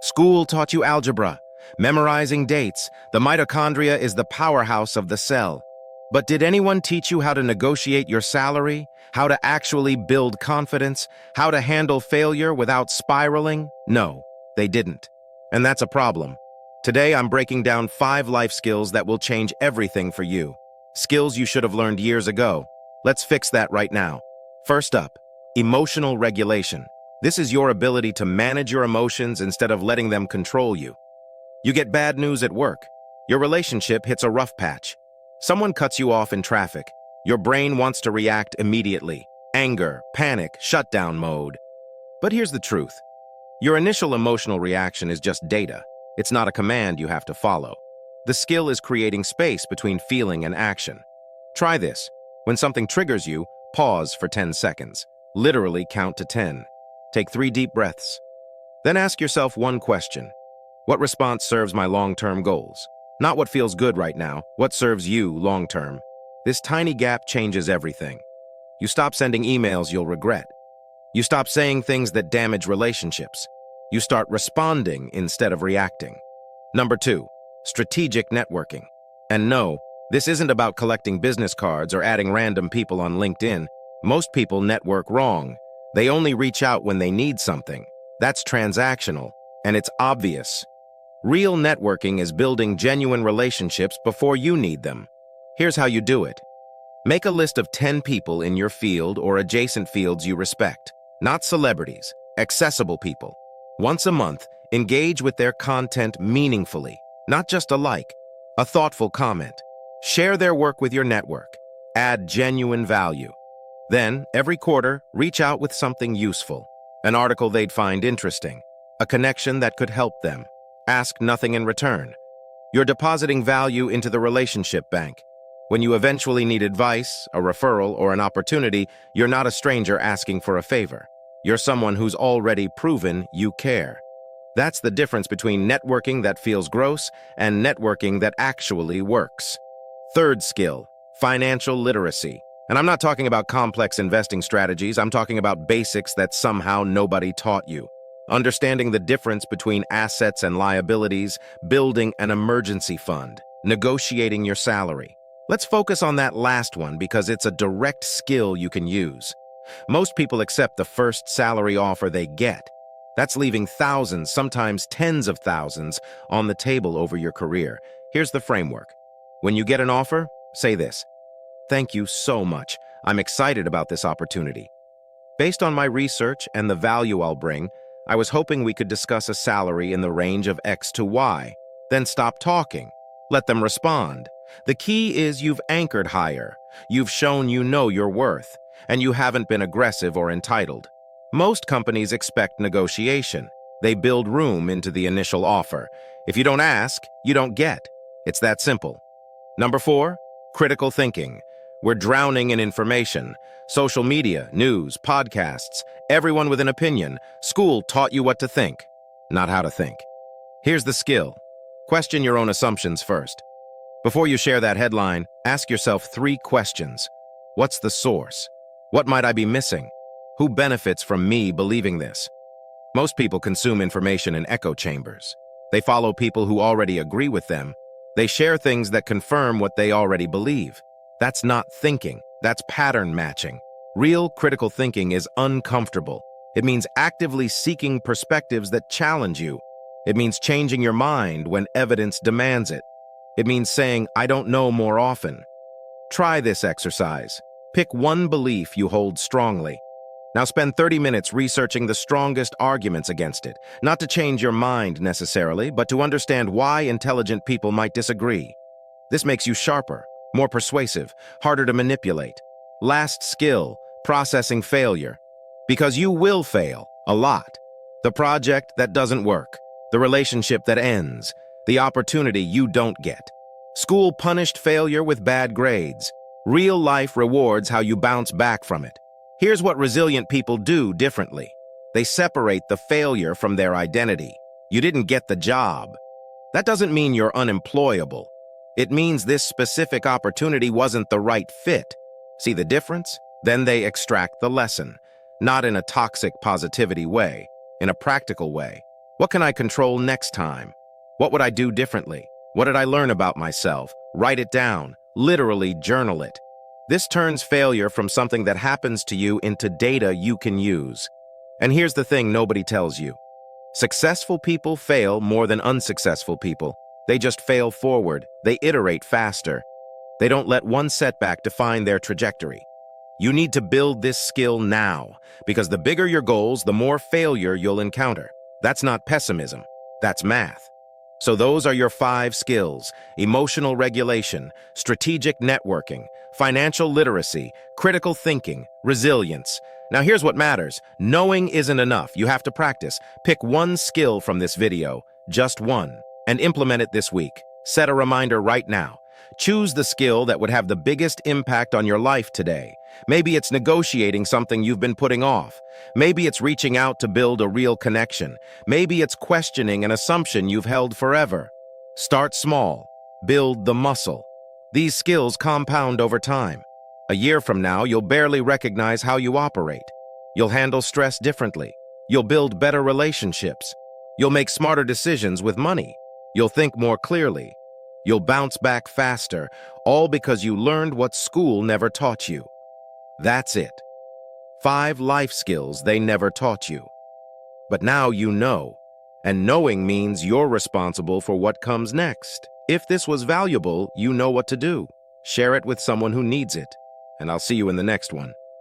School taught you algebra, memorizing dates. The mitochondria is the powerhouse of the cell. But did anyone teach you how to negotiate your salary, how to actually build confidence, how to handle failure without spiraling? No, they didn't. And that's a problem. Today, I'm breaking down 5 life skills that will change everything for you. Skills you should have learned years ago. Let's fix that right now. First up, emotional regulation. This is your ability to manage your emotions instead of letting them control you. You get bad news at work. Your relationship hits a rough patch. Someone cuts you off in traffic. Your brain wants to react immediately. Anger, panic, shutdown mode. But here's the truth. Your initial emotional reaction is just data. It's not a command you have to follow. The skill is creating space between feeling and action. Try this. When something triggers you, pause for 10 seconds. Literally count to 10. Take 3 deep breaths. Then ask yourself one question. What response serves my long-term goals? Not what feels good right now, what serves you long-term. This tiny gap changes everything. You stop sending emails you'll regret. You stop saying things that damage relationships. You start responding instead of reacting. Number 2, strategic networking. And no, this isn't about collecting business cards or adding random people on LinkedIn. Most people network wrong. They only reach out when they need something. That's transactional, and it's obvious. Real networking is building genuine relationships before you need them. Here's how you do it. Make a list of 10 people in your field or adjacent fields you respect. Not celebrities, accessible people. Once a month, engage with their content meaningfully, not just a like, a thoughtful comment. Share their work with your network. Add genuine value. Then, every quarter, reach out with something useful. An article they'd find interesting. A connection that could help them. Ask nothing in return. You're depositing value into the relationship bank. When you eventually need advice, a referral, or an opportunity, you're not a stranger asking for a favor. You're someone who's already proven you care. That's the difference between networking that feels gross and networking that actually works. Third skill, financial literacy. And I'm not talking about complex investing strategies, I'm talking about basics that somehow nobody taught you. Understanding the difference between assets and liabilities, building an emergency fund, negotiating your salary. Let's focus on that last one because it's a direct skill you can use. Most people accept the first salary offer they get. That's leaving thousands, sometimes tens of thousands, on the table over your career. Here's the framework. When you get an offer, say this. Thank you so much. I'm excited about this opportunity. Based on my research and the value I'll bring, I was hoping we could discuss a salary in the range of X to Y. Then stop talking. Let them respond. The key is you've anchored higher. You've shown you know your worth, and you haven't been aggressive or entitled. Most companies expect negotiation. They build room into the initial offer. If you don't ask, you don't get. It's that simple. Number 4, critical thinking. We're drowning in information. Social media, news, podcasts, everyone with an opinion. School taught you what to think, not how to think. Here's the skill. Question your own assumptions first. Before you share that headline, ask yourself 3 questions. What's the source? What might I be missing? Who benefits from me believing this? Most people consume information in echo chambers. They follow people who already agree with them. They share things that confirm what they already believe. That's not thinking. That's pattern matching. Real critical thinking is uncomfortable. It means actively seeking perspectives that challenge you. It means changing your mind when evidence demands it. It means saying, I don't know more often. Try this exercise. Pick one belief you hold strongly. Now spend 30 minutes researching the strongest arguments against it, not to change your mind necessarily, but to understand why intelligent people might disagree. This makes you sharper, more persuasive, harder to manipulate. Last skill, processing failure. Because you will fail, a lot. The project that doesn't work, the relationship that ends, the opportunity you don't get. School punished failure with bad grades. Real life rewards how you bounce back from it. Here's what resilient people do differently. They separate the failure from their identity. You didn't get the job. That doesn't mean you're unemployable. It means this specific opportunity wasn't the right fit. See the difference? Then they extract the lesson, not in a toxic positivity way, in a practical way. What can I control next time? What would I do differently? What did I learn about myself? Write it down. Literally journal it. This turns failure from something that happens to you into data you can use. And here's the thing nobody tells you. Successful people fail more than unsuccessful people. They just fail forward. They iterate faster. They don't let one setback define their trajectory. You need to build this skill now, because the bigger your goals, the more failure you'll encounter. That's not pessimism. That's math. So those are your 5 skills: emotional regulation, strategic networking, financial literacy, critical thinking, resilience. Now here's what matters. Knowing isn't enough. You have to practice. Pick one skill from this video, just one, and implement it this week. Set a reminder right now. Choose the skill that would have the biggest impact on your life today. Maybe it's negotiating something you've been putting off. Maybe it's reaching out to build a real connection. Maybe it's questioning an assumption you've held forever. Start small. Build the muscle. These skills compound over time. A year from now, you'll barely recognize how you operate. You'll handle stress differently. You'll build better relationships. You'll make smarter decisions with money. You'll think more clearly. You'll bounce back faster, all because you learned what school never taught you. That's it. 5 life skills they never taught you. But now you know, and knowing means you're responsible for what comes next. If this was valuable, you know what to do. Share it with someone who needs it, and I'll see you in the next one.